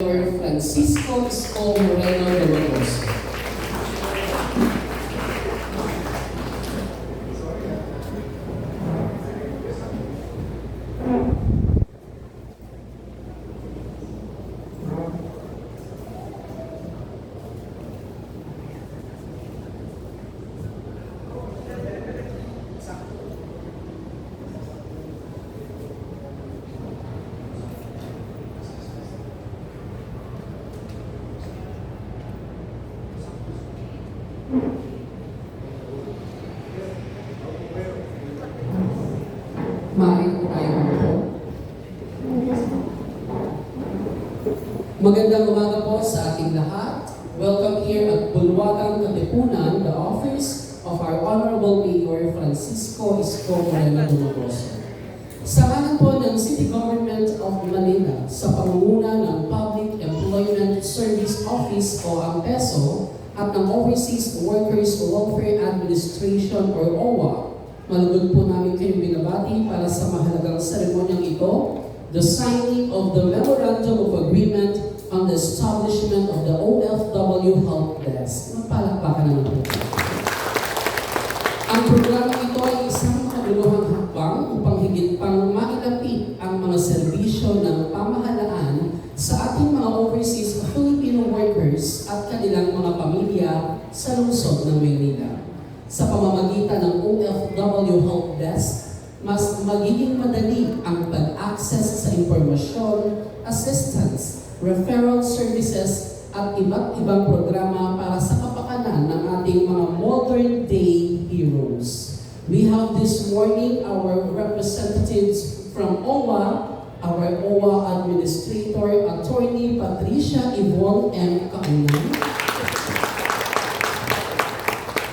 Mayor Francisco Isko Moreno Dumagoso. Maaari po tayo po. Magandang umaga po sa ating lahat. Welcome here at Bulwagang Katipunan, the office of our Honorable Mayor Francisco Isko Moreno Dumagoso. Sa ngalan po ng City Government of Manila, sa pangunguna ng Public Employment Service Office o ang PESO at ng Overseas Workers Welfare Administration or OWA, malugod po namin kayong binabati para sa mahalagang seremonyang ito, the signing of the Memorandum of Agreement on the establishment of the OFW Help Desk. Magpalakpakan naman po. Ang programa ito ay isang makabuluhang hakbang upang higit pang mailapit ang mga serbisyo ng pamahalaan sa ating mga overseas Filipino workers at kanilang mga pamilya sa lungsod ng Maynila. Sa pamamagitan ng OFW Help Desk, mas magiging madali ang pag-access sa impormasyon, assistance, referral services, at iba't ibang programa para sa kapakanan ng ating mga modern-day heroes. We have this morning our representatives from OWA, our OWA Administrator, Attorney Patricia Yvonne M. Kaunan,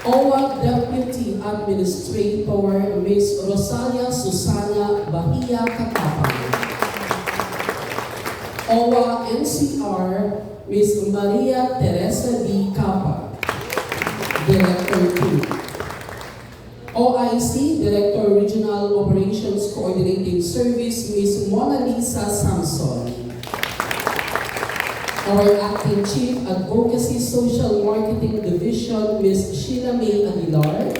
OWA Deputy Administrator, Ms. Rosalia Susana Bahia Katapang. OWA NCR, Ms. Maria Teresa D. Capa, Director 2. OIC, Director Regional Operations Coordinating Service, Ms. Mona Lisa Samson. Our Acting Chief Advocacy Social Marketing Division, Ms. Sheila May Aguilar.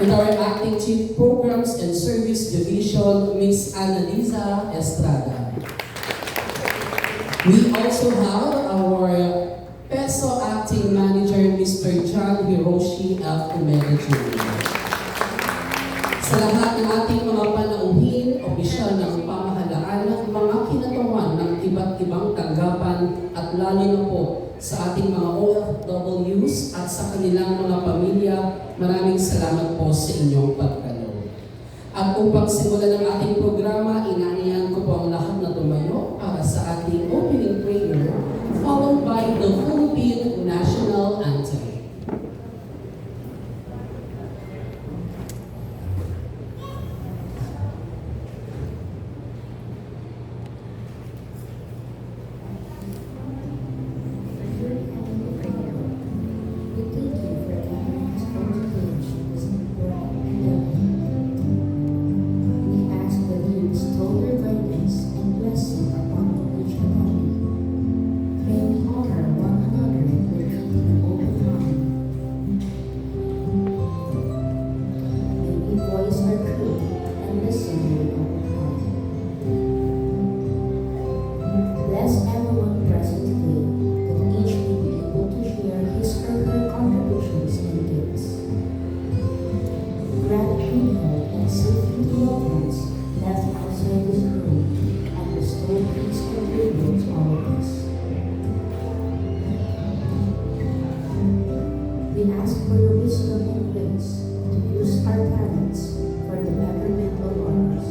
And our Acting Chief Programs and Service Division, Ms. Annalisa Estrada. We also have our PESO Acting Manager, Mr. John Hiroshi F. Umeda Jr. Sa lahat ng ating mga panauhin, opisyal ng pamahalaan, mga kinatawan ng iba't ibang tanggapan at lalo na po sa ating mga OFWs at sa kanilang mga pamilya, maraming salamat po sa inyong pagdalo. At upang simulan ng ating programa, inanihan ko po ang lahat na tumayo para sa ating opening prayer, followed by the Philippine National Anthem. We ask for your wisdom and grace to use our talents for the betterment of others.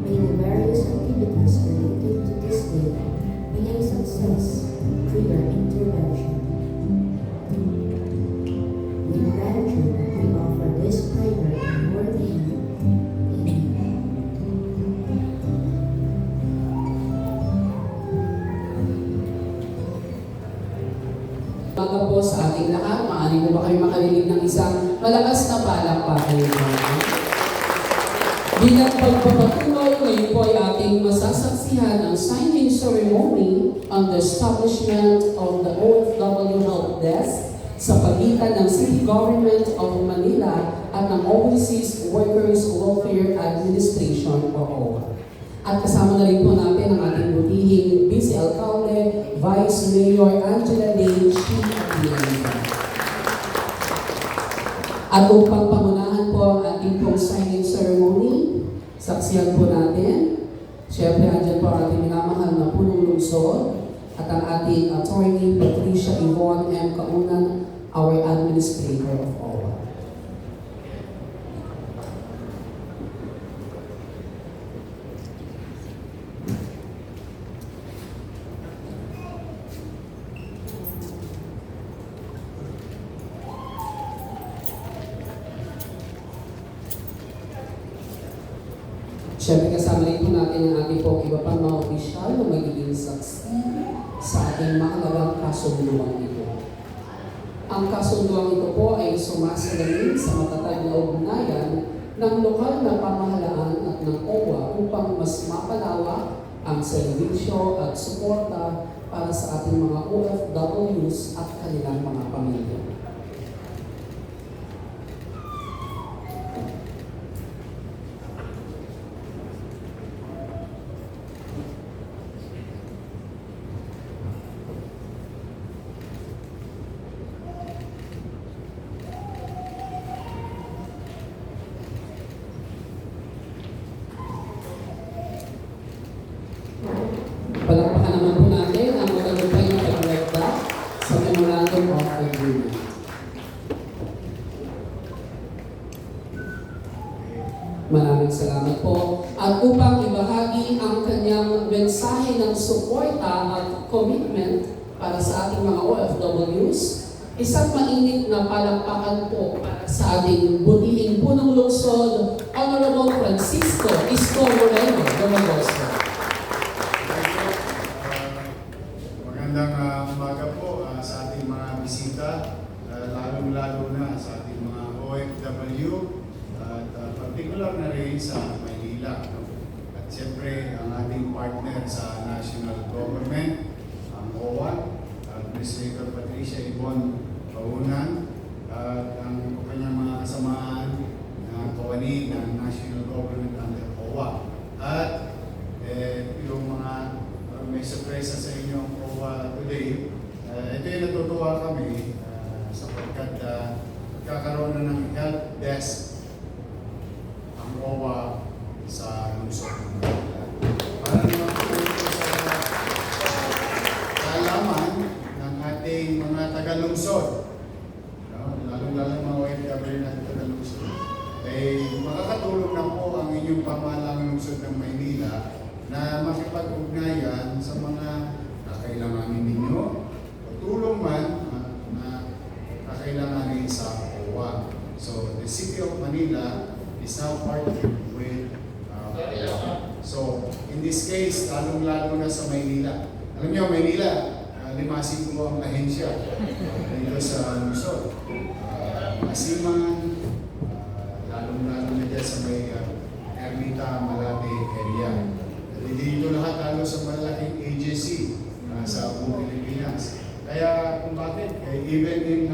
May the various activities related to this day be a success through your intervention. With gratitude, we offer this prayer in your name. Amen. Umaga po sa ating lahat. Maaari po ba kayo makarinig ng isang malakas na palakpakan? Bilang pagpapatuloy, ngayon po ay ating masasaksihan ang signing ceremony on the establishment of the OFW Help Desk sa pagitan ng City Government of Manila at ng Overseas Workers Welfare Administration o OWA. At kasama na rin po natin ang ating butihing Vice Alcalde, Vice Mayor Angela Lane Chief Atienza. At upang pamunahan po ang ating pong signing ceremony, saksihan po natin, syempre andyan po ang ating minamahal na punong lungsod at ang ating attorney Patricia Yvonne M. Kaunan, our administrator of OWA. Siyempre kasama rin po natin ang ating pong iba pang mga opisyal na magiging saksi sa ating mahalagang kasunduan ito. Ang kasunduan ito po ay sumasalamin sa matatag na ugnayan ng lokal na pamahalaan at ng OWA upang mas mapalawak ang serbisyo at suporta para sa ating mga OFWs at kanilang mga pamilya. Palakpakan naman po natin ang matagumpay na pagrekta sa Memorandum of Agreement. Maraming salamat po. At upang ibahagi ang kanyang mensahe ng suporta at commitment para sa ating mga OFWs, isang mainit na palakpakan po para sa ating butihing punong lungsod, Honorable Francisco Isko Moreno Domagoso. Magandang umaga po sa ating mga bisita, lalong-lalo na sa ating mga OFW at particular na rin sa Maynila. At siyempre ang ating partner sa national government, ang OWA, Administrator Patricia Yvonne Kaunan, at ang kanyang mga kasamaan na kawani ng national government under OWA. At yung mga may surpresa sa inyong OWA today. Ito yung natutuwa kami sapagkat kakaroon na ng help desk ang OWA sa lungsod ng Manila. Para naman po ito sa kaalaman ng ating mga taga-lungsod, lalong-lalo mga OFW na taga-lungsod, ay makakatulong na po ang inyong pamahalang lungsod ng Maynila na makipag-ugnayan sa mga kakailanganin ninyo o tulong man na kakailanganin sa OWA. So, the City of Manila is now partnered with OWA. So, in this case, lalong-lalo na sa Maynila. Alam niyo, Maynila, limasin ko ang ahensya dito sa lungsod. Masiman, lalong-lalo na dyan sa may Ermita, Malate area. Dito lahat halos sa malaking agency sa buong Pilipinas. Kaya kung bakit, even in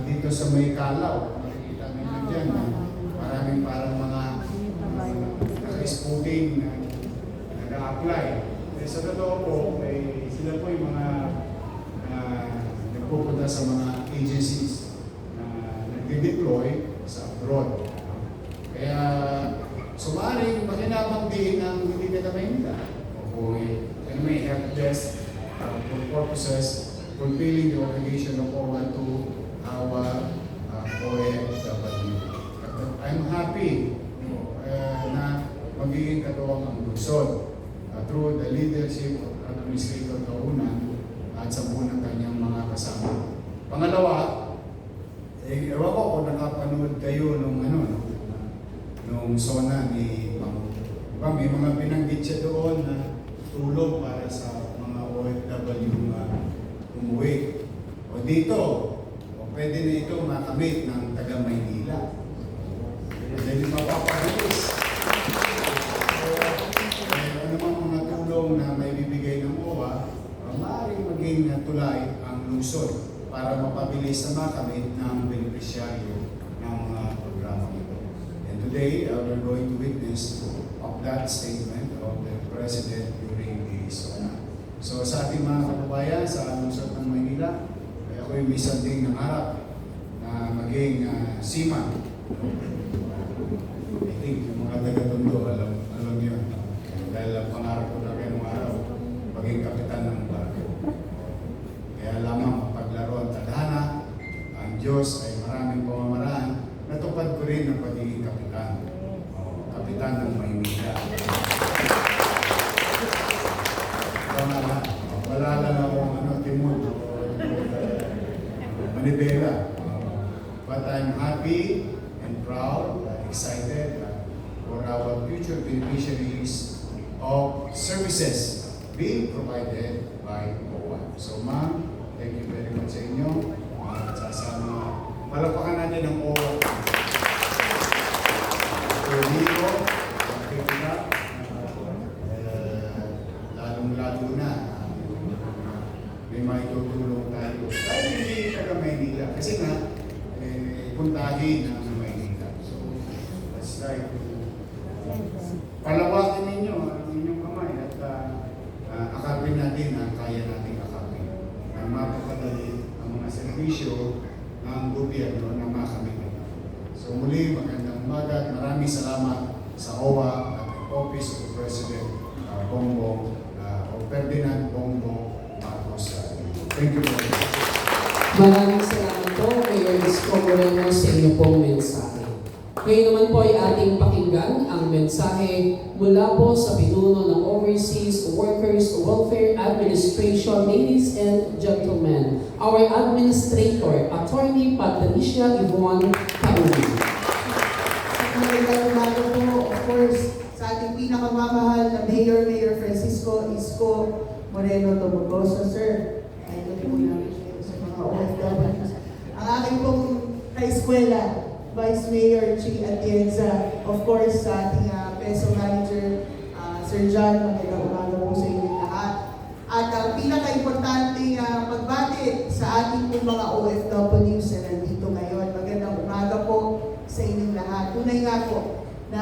dito sa may Kalaw, makikita ninyo dyan, maraming parang mga naka-spooting na nag-a-apply. Sa totoo po, sila po yung mga nagpupunta sa mga agencies na nag-deploy sa abroad. Kaya sumaring makinabang din ang hindi ka na Maynila. O kung may help desk for purposes fulfilling the obligation of OWA to our OFW. I'm happy na magiging katuwang ang lungsod through the leadership of Administrator Kaunan at sa buong ng kanyang mga kasama. Pangalawa, ewan ko kung nakapanood kayo nung SONA ni Pangulo. Diba, may mga binanggit siya doon na tulong para sa mga OFW na umuwi. O dito, pwede na ito makamit ng taga Maynila. Dahil mapapabilis tulong na may bibigay ng OWA, maaaring maging tulay ang lungsod para mapabilis na makamit ng benepisyaryo ng programa ito. And today, we're going to witness of that statement of the President during the SONA. So sa ating mga kababayan sa lungsod ng Maynila, ako'y may sanding nangarap na maging seaman. I think yung mga taga-Tondo, alam yun. Dahil pangarap ko na kayo ng araw, maging kapitan ng barko. Kaya lamang mapaglaro ang tadhana, ang Diyos ay maraming pamamaraan, natupad ko rin ang pagiging kapitan. Kapitan ng Maynila. Wala lang akong timon o manibela. But I'm happy and proud and excited for our future beneficiaries of services being provided by OWA. So ma'am, thank you very much sa inyo. At sasama, palapakan natin ang OWA. So dito, lalong-lalo na may maitutulong tayo. Dahil hindi taga Maynila. Kasi nga, puntahin ng Maynila. So, let's try to palawakin ninyo ang inyong kamay at akapin natin ang kaya nating akapin. Na mapapadali ang mga servisyo ng gobyerno na makamit. So muli, magandang umaga at maraming salamat sa OWA at Office of the President Bongbong o Ferdinand Bongbong Marcos. Thank you very much. Maraming salamat po, Mayor Isko Moreno, sa inyo pong mensahe. Ngayon naman po ay ating pakinggan ang mensahe mula po sa pinuno ng Overseas Workers Welfare Administration. Ladies and gentlemen, our Administrator, Attorney Patricia Yvonne Cauli. Magandang umaga po, of course, sa ating pinakamamahal na Mayor Francisco Isko Moreno Tobogoso, sir. Ay, ito po namin sa mga OFWs. Ang aking pong ka-eskwela, Vice Mayor Chi Atienza, of course, sa ating Peso Manager, Sir John, magandang umaga po sa inyo lahat. At ang pinaka-importante pagbati sa ating pong mga OFWs na nandito ngayon. Magandang umaga po sa inyong lahat. Tunay nga po na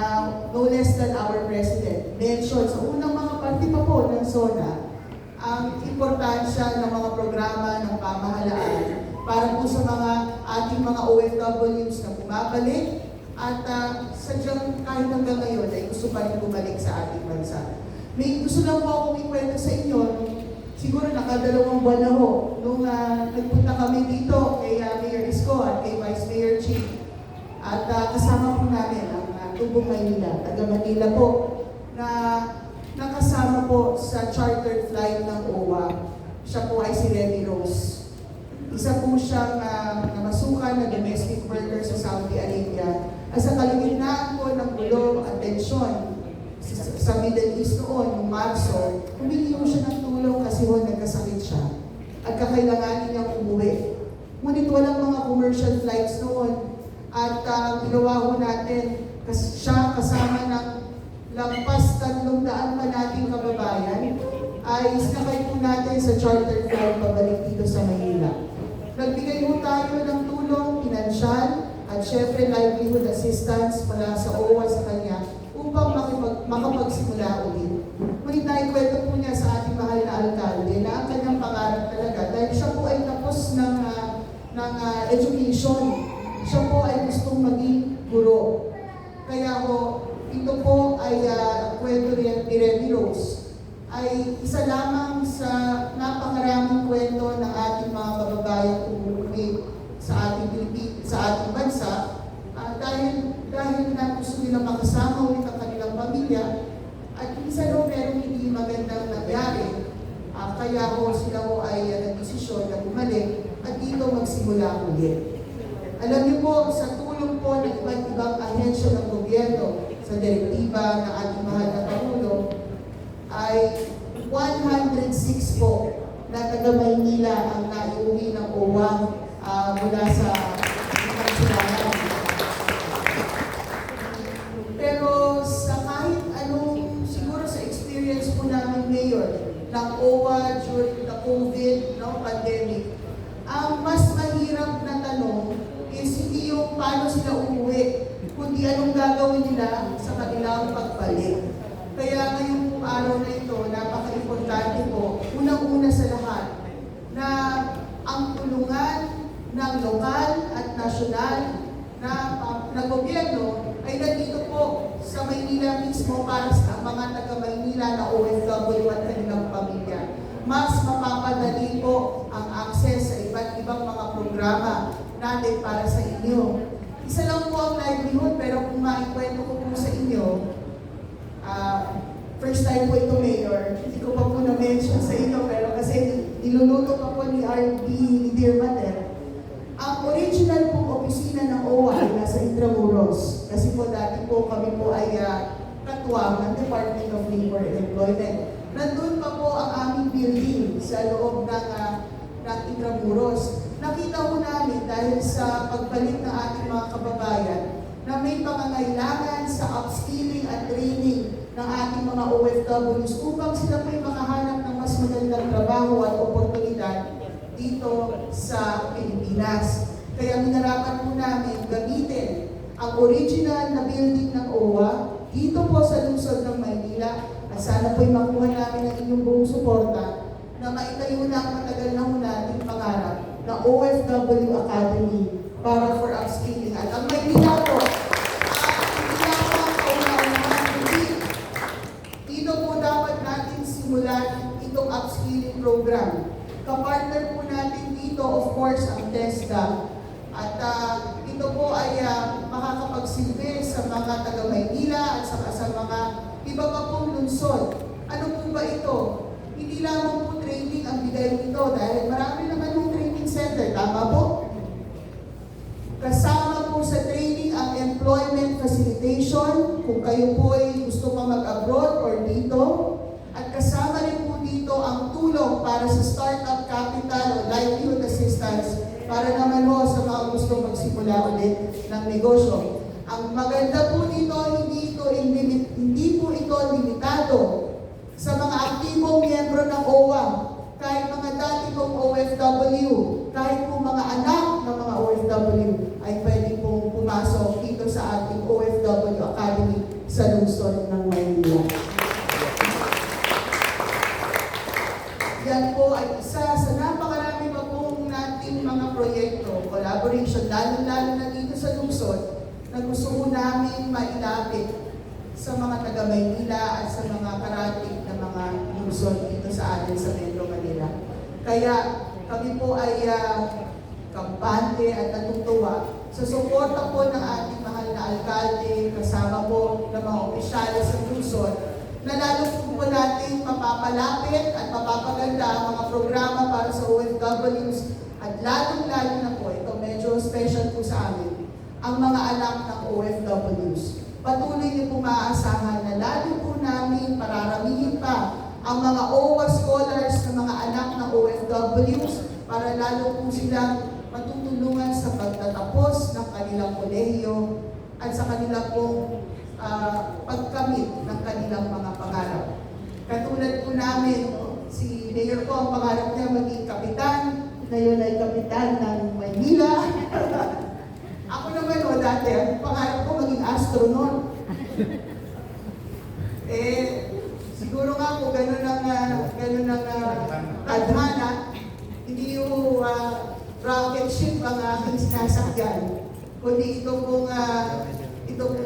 no less than our President mentioned sa unang mga parte pa po ng SONA ang importansya ng mga programa ng pamahalaan para po sa mga ating mga OFWs na bumabalik at sadyang kahit hanggang ngayon ay gusto pa rin bumalik sa ating bansa. May gusto lang po akong ikwento sa inyo, siguro nakadalawang buwan na ho, nung nagpunta kami dito kay Mayor Isko at kay Vice Mayor Chief. At kasama po namin ang Tubong Maynila, taga Manila po, na nakasama po sa chartered flight ng OWA. Siya po ay si Remy Rose. Isa po siyang namasukan na domestic worker sa Saudi Arabia. At sa kalagitnaan po ng gulong at tensyon sa Middle East noon, noong Marso, humingi po siya ng tulong kasi ho nagkasakit siya at kakailanganin niyang umuwi. Ngunit walang mga commercial flights noon at ginawa ho natin siya kasama ng lampas 300 pa nating kababayan ay sinakay po natin sa charter flight pabalik dito sa Maynila. Nagbigay po tayo ng tulong, pinansyal, at syempre livelihood assistance mula sa OWA sa kanya upang makapagsimula ulit. Ngunit naikwento po niya sa ating mahal na alkalde na ang kanyang pangarap talaga dahil siya po ay tapos ng education. Siya po ay gustong maging guro. Kaya po, ito po ay kwento ni Remy Rose ay isa lamang sa napakaraming kwento ng ating mga kababayang umuwi sa ating bansa dahil na gusto nila makasama ulit ang kanilang pamilya at isa daw merong hindi magandang nangyari kaya ho sila ho ay nagdesisyon na bumalik at dito magsimula ulit. Alam niyo po, sa tulong po ng iba't ibang ahensya ng gobyerno sa direktiba ng ating mahal na Pangulo ay 106 po na taga Maynila ang naiuwi ng OWA mula sa pagsilangan. Pero sa kahit anong, siguro sa experience po namin mayor ng OWA during the COVID pandemic. Ang mas mahirap na tanong is hindi yung paano sila umuwi, kundi anong gagawin nila sa kanilang pagbalik. Kaya ngayong araw na ito, napaka-importante po, unang-una sa lahat, na ang tulungan ng lokal at nasyonal na gobyerno ay nandito po sa Maynila mismo para sa mga taga-Maynila na OFW at kanilang pamilya. Mas mapapadali po ang access sa iba't ibang mga programa natin para sa inyo. Isa lang po ang livelihood, pero kung maikwento ko po sa inyo, first time po ito, Mayor, hindi ko pa po na-mention sa inyo, pero kasi niluluto pa po ni RB, ni Dear Mater. Ang original pong opisina ng OWA ay nasa Intramuros. Kasi po dati po kami po ay katuwang ng Department of Labor and Employment. Nandun pa po ang aming building sa loob ng Intramuros. Nakita po namin dahil sa pagbalik ng ating mga kababayan na may pangangailangan sa upskilling at training ng ating mga OFWs upang sila may makahanap ng mas magandang trabaho at oportunidad dito sa Pilipinas. Kaya minarapan po namin gamitin ang original na building ng OWA dito po sa lungsod ng Maynila at sana po'y makuha namin ang inyong buong suporta na maitayo na ang matagal na ho nating pangarap na OFW Academy para for upskilling. At ang Maynila po, hindi lang po ang kauna-unahan, hindi. Dito po dapat natin simulan itong upskilling program. Kapartner po natin dito, of course, ang TESDA. At ito po ay makakapagsilbi sa mga taga-Maynila at saka sa mga iba pa pong lungsod. Ano po ba ito? Hindi lamang po training ang bigay nito dahil marami naman yung training center. Tama po? Kasama po sa training ang employment facilitation kung kayo po ay gusto pa mag-abroad or dito. At kasama rin po dito ang tulong para sa startup capital o livelihood assistance para naman ho sa mga gusto magsimula ulit ng negosyo. Ang maganda po dito, hindi po ito limitado sa mga aktibong miyembro ng OWA, kahit mga dati pong OFW, kahit po mga anak ng mga OFW ay pwede pong pumasok dito sa ating OFW Academy sa lungsod ng Maynila. Yan po ay isa sa napakarami pa pong nating mga proyekto, collaboration, lalo-lalo na dito sa lungsod, na gusto po namin mailapit sa mga taga-Maynila at sa mga karating na mga lungsod dito sa atin sa Metro Manila. Kaya kami po ay kampante at natutuwa sa suporta po ng ating mahal na alkalde, kasama po ng mga opisyales sa lungsod, na lalo po natin mapapalapit at mapapaganda ang mga programa para sa OFWs at lalong-lalo na po, ito medyo special po sa amin, ang mga anak ng OFWs. Patuloy niyo po maaasahan na lalo po namin pararamihin pa ang mga OWA scholars ng mga anak ng OFWs para lalo po silang matutulungan sa pagtatapos ng kanilang kolehiyo at sa kanilang pong pagkamit ng kanilang mga pangarap. Katulad po namin, si Mayor ko, ang pangarap niya maging kapitan, ngayon ay kapitan ng Maynila. Ako naman dati, ang pangarap ko maging astronaut. Siguro nga po ganun ang tadhana, hindi yung rocket ship ang aking sinasakyan, kundi ito pong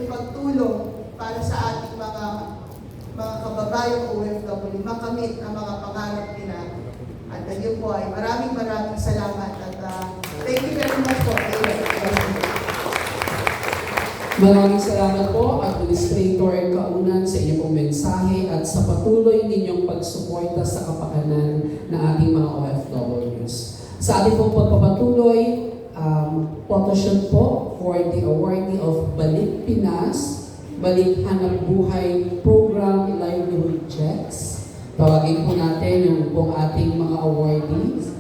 pagtulong para sa ating mga kababayang OFW, makamit ang mga pangarap nila. At yun po ay maraming salamat at thank you very much po. Maraming salamat po, Administrator Kaunan, sa inyong pong mensahe at sa patuloy ninyong pagsuporta sa kapakanan ng ating mga OFWs. Sa ating pong pagpapatuloy, photoshoot po for the awardee of Balik Pinas, Balik Hanap Buhay Program Livelihood Checks. Tawagin po natin yung pong ating mga awardees.